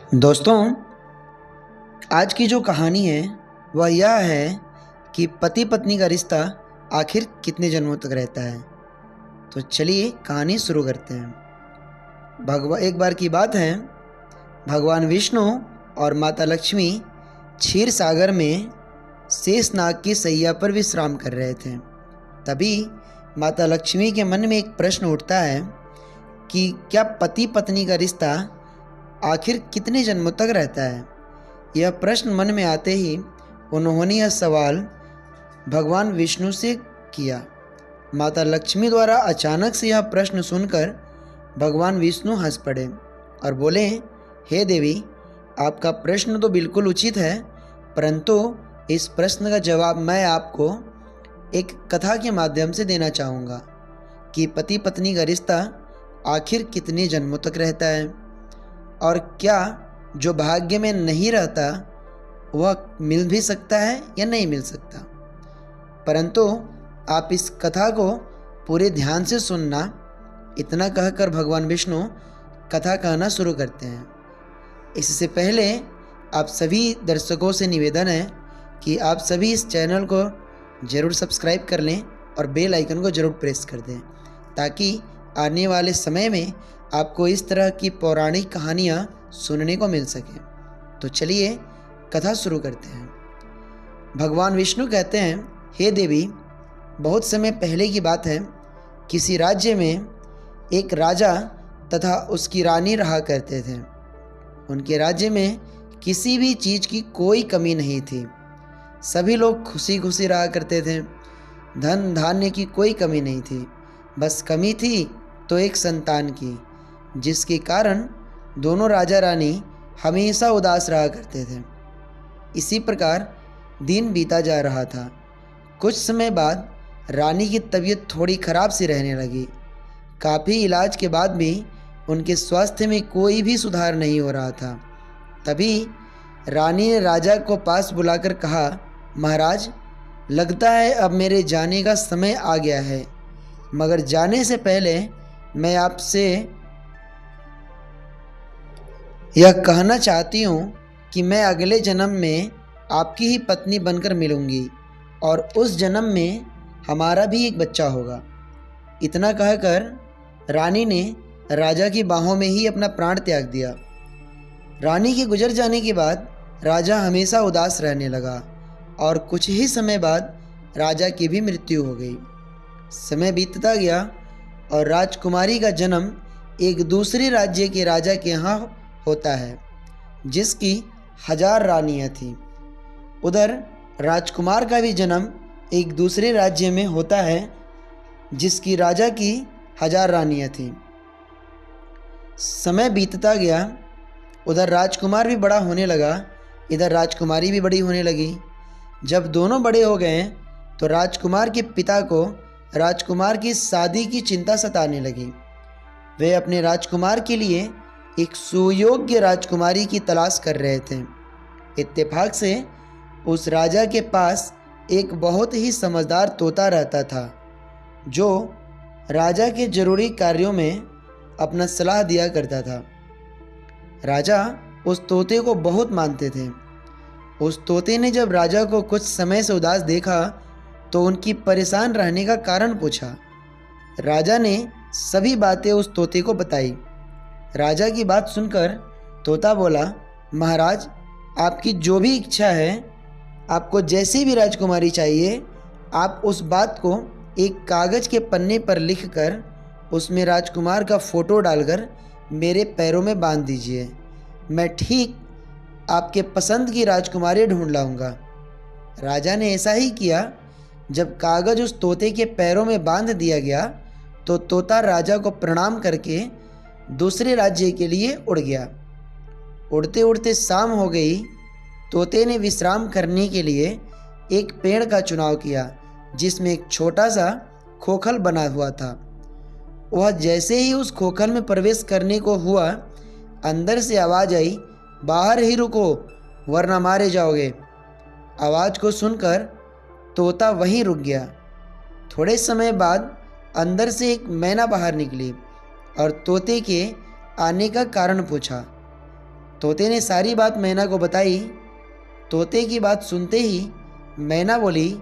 दोस्तों, आज की जो कहानी है वह यह है कि पति पत्नी का रिश्ता आखिर कितने जन्मों तक रहता है। तो चलिए कहानी शुरू करते हैं। एक बार की बात है, भगवान विष्णु और माता लक्ष्मी क्षीर सागर में शेषनाग की सैया पर विश्राम कर रहे थे। तभी माता लक्ष्मी के मन में एक प्रश्न उठता है कि क्या पति पत्नी का रिश्ता आखिर कितने जन्मों तक रहता है। यह प्रश्न मन में आते ही उन्होंने यह सवाल भगवान विष्णु से किया। माता लक्ष्मी द्वारा अचानक से यह प्रश्न सुनकर भगवान विष्णु हंस पड़े और बोले, हे देवी, आपका प्रश्न तो बिल्कुल उचित है, परंतु इस प्रश्न का जवाब मैं आपको एक कथा के माध्यम से देना चाहूँगा कि पति पत्नी का रिश्ता आखिर कितने जन्मों तक रहता है और क्या जो भाग्य में नहीं रहता वह मिल भी सकता है या नहीं मिल सकता। परंतु आप इस कथा को पूरे ध्यान से सुनना। इतना कहकर भगवान विष्णु कथा कहना शुरू करते हैं। इससे पहले आप सभी दर्शकों से निवेदन है कि आप सभी इस चैनल को ज़रूर सब्सक्राइब कर लें और बेल आइकन को ज़रूर प्रेस कर दें, ताकि आने वाले समय में आपको इस तरह की पौराणिक कहानियाँ सुनने को मिल सके। तो चलिए कथा शुरू करते हैं। भगवान विष्णु कहते हैं, हे देवी, बहुत समय पहले की बात है, किसी राज्य में एक राजा तथा उसकी रानी रहा करते थे। उनके राज्य में किसी भी चीज़ की कोई कमी नहीं थी। सभी लोग खुशी खुशी रहा करते थे। धन धान्य की कोई कमी नहीं थी। बस कमी थी तो एक संतान की, जिसके कारण दोनों राजा रानी हमेशा उदास रहा करते थे। इसी प्रकार दिन बीता जा रहा था। कुछ समय बाद रानी की तबीयत थोड़ी खराब सी रहने लगी। काफ़ी इलाज के बाद भी उनके स्वास्थ्य में कोई भी सुधार नहीं हो रहा था। तभी रानी ने राजा को पास बुलाकर कहा, महाराज, लगता है अब मेरे जाने का समय आ गया है, मगर जाने से पहले मैं आपसे यह कहना चाहती हूँ कि मैं अगले जन्म में आपकी ही पत्नी बनकर मिलूँगी और उस जन्म में हमारा भी एक बच्चा होगा। इतना कहकर रानी ने राजा की बाहों में ही अपना प्राण त्याग दिया। रानी के गुजर जाने के बाद राजा हमेशा उदास रहने लगा और कुछ ही समय बाद राजा की भी मृत्यु हो गई। समय बीतता गया और राजकुमारी का जन्म एक दूसरे राज्य के राजा के यहाँ होता है, जिसकी 1000 रानियाँ थीं। उधर राजकुमार का भी जन्म एक दूसरे राज्य में होता है, जिसकी राजा की 1000 रानियाँ थीं। समय बीतता गया। उधर राजकुमार भी बड़ा होने लगा, इधर राजकुमारी भी बड़ी होने लगी। जब दोनों बड़े हो गए तो राजकुमार के पिता को राजकुमार की शादी की चिंता सताने लगी। वे अपने राजकुमार के लिए एक सुयोग्य राजकुमारी की तलाश कर रहे थे। इत्तेफाक से उस राजा के पास एक बहुत ही समझदार तोता रहता था, जो राजा के जरूरी कार्यों में अपना सलाह दिया करता था। राजा उस तोते को बहुत मानते थे। उस तोते ने जब राजा को कुछ समय से उदास देखा तो उनकी परेशान रहने का कारण पूछा। राजा ने सभी बातें उस तोते को बताई। राजा की बात सुनकर तोता बोला, महाराज, आपकी जो भी इच्छा है, आपको जैसी भी राजकुमारी चाहिए, आप उस बात को एक कागज़ के पन्ने पर लिखकर उसमें राजकुमार का फ़ोटो डालकर मेरे पैरों में बांध दीजिए। मैं ठीक आपके पसंद की राजकुमारी ढूंढ लाऊंगा। राजा ने ऐसा ही किया। जब कागज़ उस तोते के पैरों में बांध दिया गया तो तोता राजा को प्रणाम करके दूसरे राज्य के लिए उड़ गया। उड़ते उड़ते शाम हो गई। तोते ने विश्राम करने के लिए एक पेड़ का चुनाव किया, जिसमें एक छोटा सा खोखल बना हुआ था। वह जैसे ही उस खोखल में प्रवेश करने को हुआ, अंदर से आवाज़ आई, बाहर ही रुको वरना मारे जाओगे। आवाज़ को सुनकर तोता वहीं रुक गया। थोड़े समय बाद अंदर से एक मैना बाहर निकली और तोते के आने का कारण पूछा। तोते ने सारी बात मैना को बताई। तोते की बात सुनते ही मैना बोली,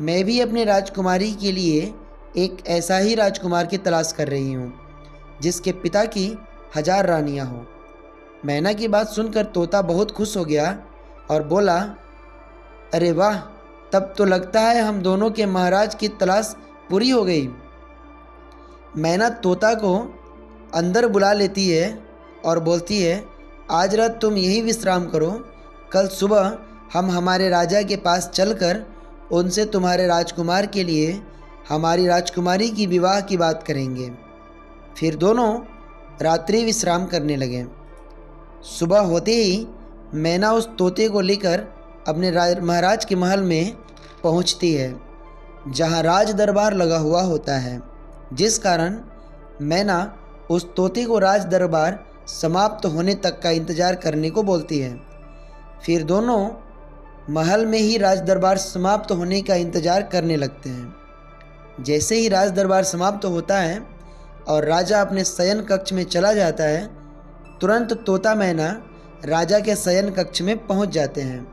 मैं भी अपने राजकुमारी के लिए एक ऐसा ही राजकुमार की तलाश कर रही हूँ जिसके पिता की 1000 रानियाँ हों। मैना की बात सुनकर तोता बहुत खुश हो गया और बोला, अरे वाह, तब तो लगता है हम दोनों के महाराज की तलाश पूरी हो गई। मैना तोता को अंदर बुला लेती है और बोलती है, आज रात तुम यहीं विश्राम करो, कल सुबह हम हमारे राजा के पास चलकर उनसे तुम्हारे राजकुमार के लिए हमारी राजकुमारी की विवाह की बात करेंगे। फिर दोनों रात्रि विश्राम करने लगे। सुबह होते ही मैना उस तोते को लेकर अपने महाराज के महल में पहुंचती है, जहां राज दरबार लगा हुआ होता है, जिस कारण मैना उस तोते को राज दरबार समाप्त होने तक का इंतज़ार करने को बोलती है। फिर दोनों महल में ही राज दरबार समाप्त होने का इंतज़ार करने लगते हैं। जैसे ही राज दरबार समाप्त होता है और राजा अपने शयन कक्ष में चला जाता है, तुरंत तोता मैना राजा के शयन कक्ष में पहुंच जाते हैं।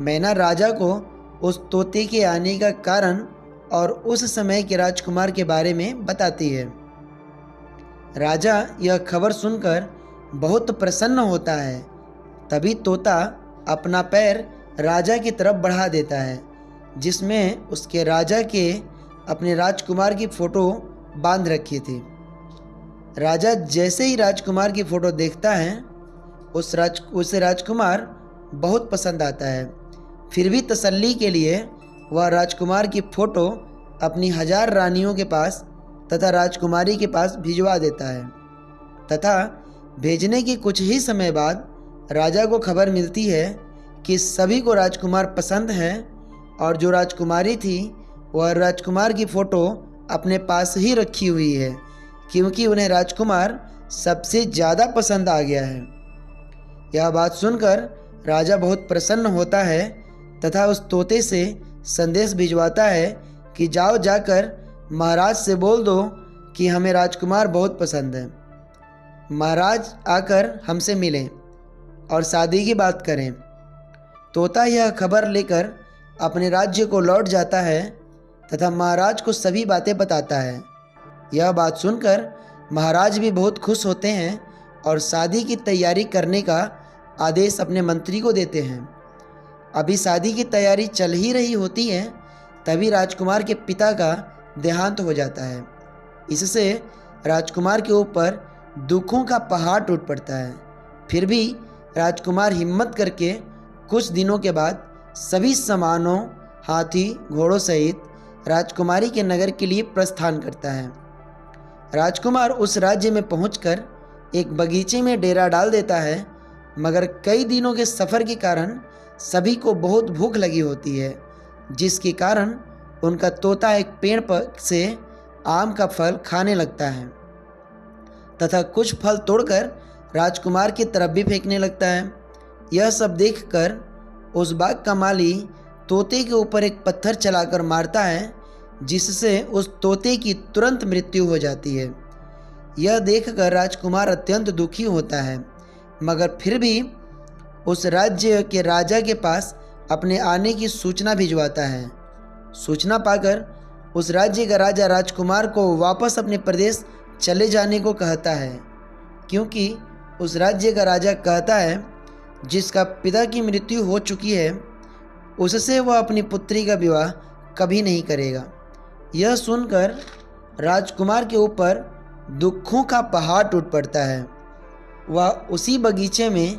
मैना राजा को उस तोते के आने का कारण और उस समय के राजकुमार के बारे में बताती है। राजा यह खबर सुनकर बहुत प्रसन्न होता है। तभी तोता अपना पैर राजा की तरफ बढ़ा देता है, जिसमें उसके राजा के अपने राजकुमार की फ़ोटो बांध रखी थी। राजा जैसे ही राजकुमार की फ़ोटो देखता है, उसे राजकुमार बहुत पसंद आता है। फिर भी तसल्ली के लिए वह राजकुमार की फ़ोटो अपनी 1000 रानियों के पास तथा राजकुमारी के पास भिजवा देता है, तथा भेजने के कुछ ही समय बाद राजा को खबर मिलती है कि सभी को राजकुमार पसंद है और जो राजकुमारी थी वह राजकुमार की फ़ोटो अपने पास ही रखी हुई है, क्योंकि उन्हें राजकुमार सबसे ज़्यादा पसंद आ गया है। यह बात सुनकर राजा बहुत प्रसन्न होता है तथा उस तोते से संदेश भिजवाता है कि जाओ जाकर महाराज से बोल दो कि हमें राजकुमार बहुत पसंद है। महाराज आकर हमसे मिलें और शादी की बात करें। तोता यह खबर लेकर अपने राज्य को लौट जाता है तथा महाराज को सभी बातें बताता है। यह बात सुनकर महाराज भी बहुत खुश होते हैं और शादी की तैयारी करने का आदेश अपने मंत्री को देते हैं। अभी शादी की तैयारी चल ही रही होती है, तभी राजकुमार के पिता का देहांत हो जाता है। इससे राजकुमार के ऊपर दुखों का पहाड़ टूट पड़ता है। फिर भी राजकुमार हिम्मत करके कुछ दिनों के बाद सभी सामानों, हाथी घोड़ों सहित राजकुमारी के नगर के लिए प्रस्थान करता है। राजकुमार उस राज्य में पहुंचकर एक बगीचे में डेरा डाल देता है, मगर कई दिनों के सफ़र के कारण सभी को बहुत भूख लगी होती है, जिसके कारण उनका तोता एक पेड़ पर से आम का फल खाने लगता है तथा कुछ फल तोड़कर राजकुमार की तरफ भी फेंकने लगता है। यह सब देखकर उस बाग का माली तोते के ऊपर एक पत्थर चलाकर मारता है, जिससे उस तोते की तुरंत मृत्यु हो जाती है। यह देखकर राजकुमार अत्यंत दुखी होता है, मगर फिर भी उस राज्य के राजा के पास अपने आने की सूचना भिजवाता है। सूचना पाकर उस राज्य का राजा राजकुमार को वापस अपने प्रदेश चले जाने को कहता है, क्योंकि उस राज्य का राजा कहता है जिसका पिता की मृत्यु हो चुकी है उससे वह अपनी पुत्री का विवाह कभी नहीं करेगा। यह सुनकर राजकुमार के ऊपर दुखों का पहाड़ टूट पड़ता है। वह उसी बगीचे में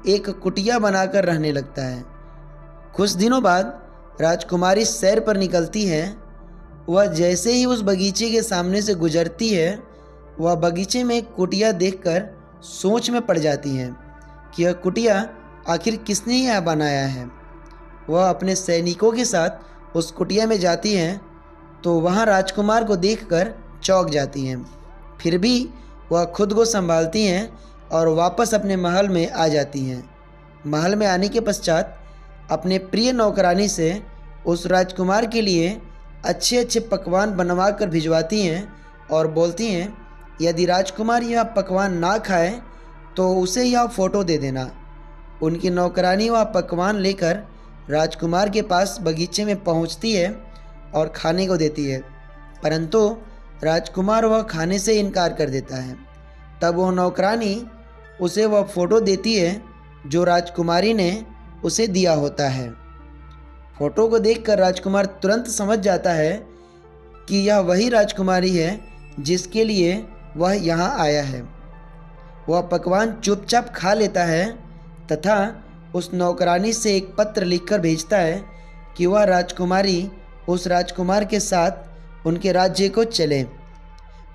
एक कुटिया बनाकर रहने लगता है। कुछ दिनों बाद राजकुमारी सैर पर निकलती है। वह जैसे ही उस बगीचे के सामने से गुजरती है, वह बगीचे में एक कुटिया देखकर सोच में पड़ जाती हैं कि यह कुटिया आखिर किसने यह बनाया है। वह अपने सैनिकों के साथ उस कुटिया में जाती हैं तो वहाँ राजकुमार को देखकर चौंक जाती हैं। फिर भी वह खुद को संभालती हैं और वापस अपने महल में आ जाती हैं। महल में आने के पश्चात अपने प्रिय नौकरानी से उस राजकुमार के लिए अच्छे अच्छे पकवान बनवा कर भिजवाती हैं और बोलती हैं, यदि राजकुमार यह पकवान ना खाए तो उसे यह फ़ोटो दे देना। उनकी नौकरानी वह पकवान लेकर राजकुमार के पास बगीचे में पहुंचती है और खाने को देती है, परंतु राजकुमार वह खाने से इनकार कर देता है। तब वह नौकरानी उसे वह फ़ोटो देती है जो राजकुमारी ने उसे दिया होता है। फ़ोटो को देखकर राजकुमार तुरंत समझ जाता है कि यह वही राजकुमारी है जिसके लिए वह यहाँ आया है। वह पकवान चुपचाप खा लेता है तथा उस नौकरानी से एक पत्र लिखकर भेजता है कि वह राजकुमारी उस राजकुमार के साथ उनके राज्य को चले।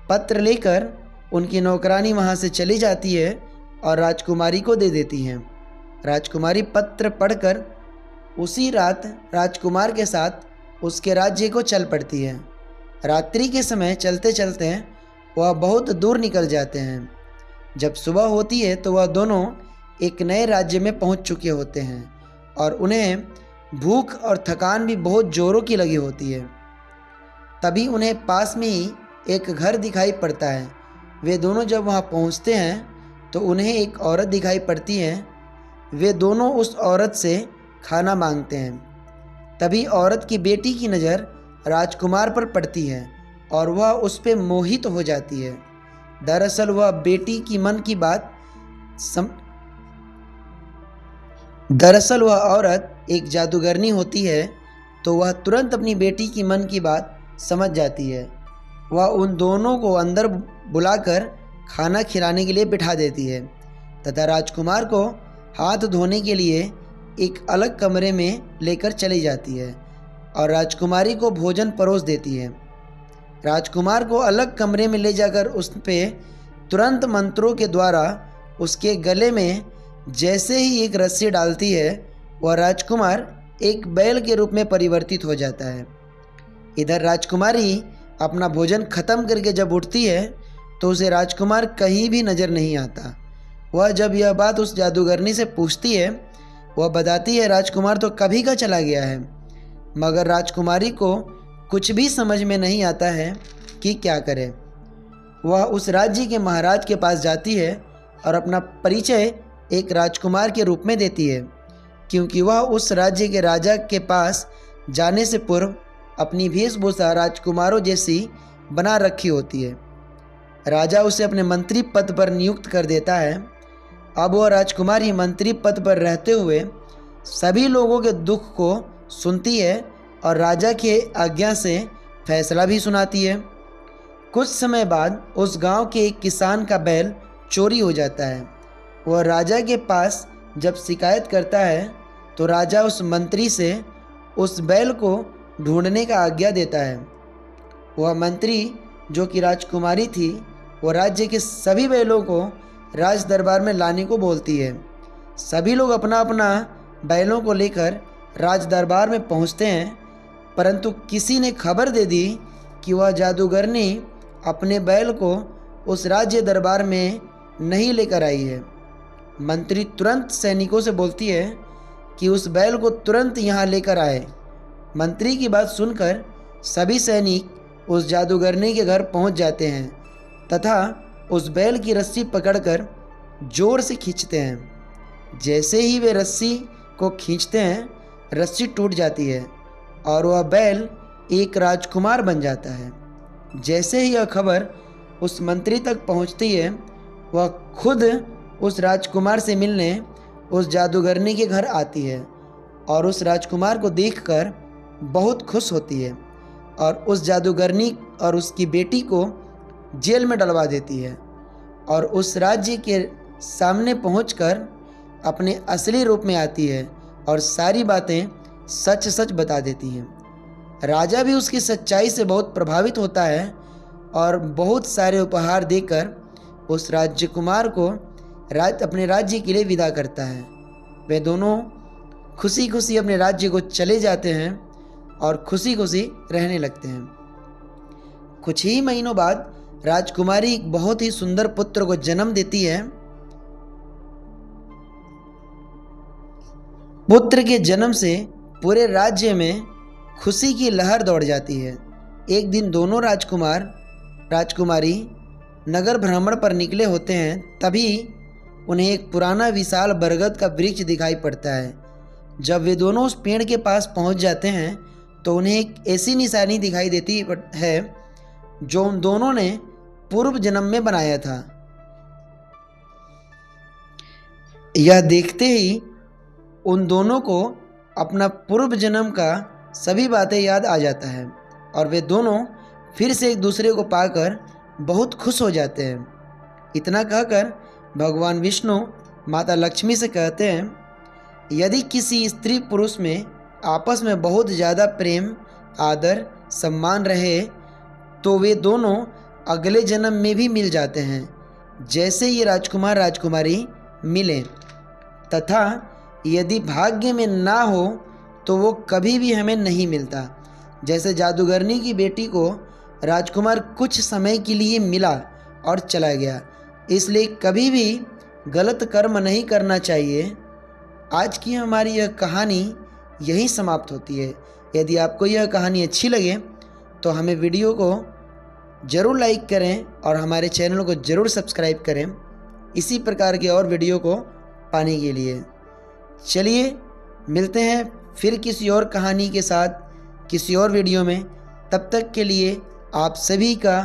पत्र लेकर उनकी नौकरानी वहाँ से चली जाती है और राजकुमारी को दे देती है। राजकुमारी पत्र पढ़कर उसी रात राजकुमार के साथ उसके राज्य को चल पड़ती है। रात्रि के समय चलते चलते वह बहुत दूर निकल जाते हैं। जब सुबह होती है तो वह दोनों एक नए राज्य में पहुंच चुके होते हैं और उन्हें भूख और थकान भी बहुत जोरों की लगी होती है। तभी उन्हें पास में ही एक घर दिखाई पड़ता है। वे दोनों जब वहां पहुंचते हैं तो उन्हें एक औरत दिखाई पड़ती है। वे दोनों उस औरत से खाना मांगते हैं। तभी औरत की बेटी की नज़र राजकुमार पर पड़ती है और वह उस पर मोहित हो जाती है। दरअसल वह बेटी की मन की बात दरअसल वह औरत एक जादूगरनी होती है, तो वह तुरंत अपनी बेटी की मन की बात समझ जाती है। वह उन दोनों को अंदर बुलाकर खाना खिलाने के लिए बिठा देती है तथा राजकुमार को हाथ धोने के लिए एक अलग कमरे में लेकर चली जाती है और राजकुमारी को भोजन परोस देती है। राजकुमार को अलग कमरे में ले जाकर उस पे तुरंत मंत्रों के द्वारा उसके गले में जैसे ही एक रस्सी डालती है, वह राजकुमार एक बैल के रूप में परिवर्तित हो जाता है। इधर राजकुमारी अपना भोजन खत्म करके जब उठती है तो उसे राजकुमार कहीं भी नज़र नहीं आता। वह जब यह बात उस जादूगरनी से पूछती है, वह बताती है राजकुमार तो कभी का चला गया है, मगर राजकुमारी को कुछ भी समझ में नहीं आता है कि क्या करे। वह उस राज्य के महाराज के पास जाती है और अपना परिचय एक राजकुमार के रूप में देती है, क्योंकि वह उस राज्य के राजा के पास जाने से पूर्व अपनी वेशभूषा राजकुमारों जैसी बना रखी होती है। राजा उसे अपने मंत्री पद पर नियुक्त कर देता है। अब वह राजकुमारी मंत्री पद पर रहते हुए सभी लोगों के दुख को सुनती है और राजा के आज्ञा से फैसला भी सुनाती है। कुछ समय बाद उस गांव के एक किसान का बैल चोरी हो जाता है। वह राजा के पास जब शिकायत करता है तो राजा उस मंत्री से उस बैल को ढूंढने का आज्ञा देता है। वह मंत्री जो कि राजकुमारी थी, वह राज्य के सभी बैलों को राज दरबार में लाने को बोलती है। सभी लोग अपना अपना बैलों को लेकर राज दरबार में पहुंचते हैं, परंतु किसी ने खबर दे दी कि वह जादूगरनी अपने बैल को उस राज्य दरबार में नहीं लेकर आई है। मंत्री तुरंत सैनिकों से बोलती है कि उस बैल को तुरंत यहाँ लेकर आए। मंत्री की बात सुनकर सभी सैनिक उस जादूगरनी के घर पहुँच जाते हैं तथा उस बैल की रस्सी पकड़कर जोर से खींचते हैं। जैसे ही वे रस्सी को खींचते हैं, रस्सी टूट जाती है और वह बैल एक राजकुमार बन जाता है। जैसे ही यह खबर उस मंत्री तक पहुंचती है, वह खुद उस राजकुमार से मिलने उस जादूगरनी के घर आती है और उस राजकुमार को देखकर बहुत खुश होती है और उस जादूगरनी और उसकी बेटी को जेल में डलवा देती है और उस राज्य के सामने पहुंचकर अपने असली रूप में आती है और सारी बातें सच सच बता देती हैं। राजा भी उसकी सच्चाई से बहुत प्रभावित होता है और बहुत सारे उपहार देकर उस राजकुमार को अपने राज्य के लिए विदा करता है। वे दोनों खुशी खुशी अपने राज्य को चले जाते हैं और खुशी खुशी रहने लगते हैं। कुछ ही महीनों बाद राजकुमारी एक बहुत ही सुंदर पुत्र को जन्म देती है। पुत्र के जन्म से पूरे राज्य में खुशी की लहर दौड़ जाती है। एक दिन दोनों राजकुमारी नगर भ्रमण पर निकले होते हैं। तभी उन्हें एक पुराना विशाल बरगद का वृक्ष दिखाई पड़ता है। जब वे दोनों उस पेड़ के पास पहुंच जाते हैं तो उन्हें एक ऐसी निशानी दिखाई देती है जो उन दोनों ने पूर्व जन्म में बनाया था। यह देखते ही उन दोनों को अपना पूर्व जन्म का सभी बातें याद आ जाता है और वे दोनों फिर से एक दूसरे को पाकर बहुत खुश हो जाते हैं। इतना कहकर भगवान विष्णु माता लक्ष्मी से कहते हैं, यदि किसी स्त्री पुरुष में आपस में बहुत ज़्यादा प्रेम, आदर, सम्मान रहे तो वे दोनों अगले जन्म में भी मिल जाते हैं, जैसे ये राजकुमार राजकुमारी मिले। तथा यदि भाग्य में ना हो तो वो कभी भी हमें नहीं मिलता। जैसे जादूगरनी की बेटी को राजकुमार कुछ समय के लिए मिला और चला गया, इसलिए कभी भी गलत कर्म नहीं करना चाहिए। आज की हमारी यह कहानी यहीं समाप्त होती है। यदि आपको यह कहानी अच्छी लगे तो हमें वीडियो को ज़रूर लाइक करें और हमारे चैनल को ज़रूर सब्सक्राइब करें इसी प्रकार के और वीडियो को पाने के लिए। चलिए मिलते हैं फिर किसी और कहानी के साथ किसी और वीडियो में। तब तक के लिए आप सभी का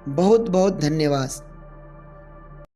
बहुत बहुत धन्यवाद।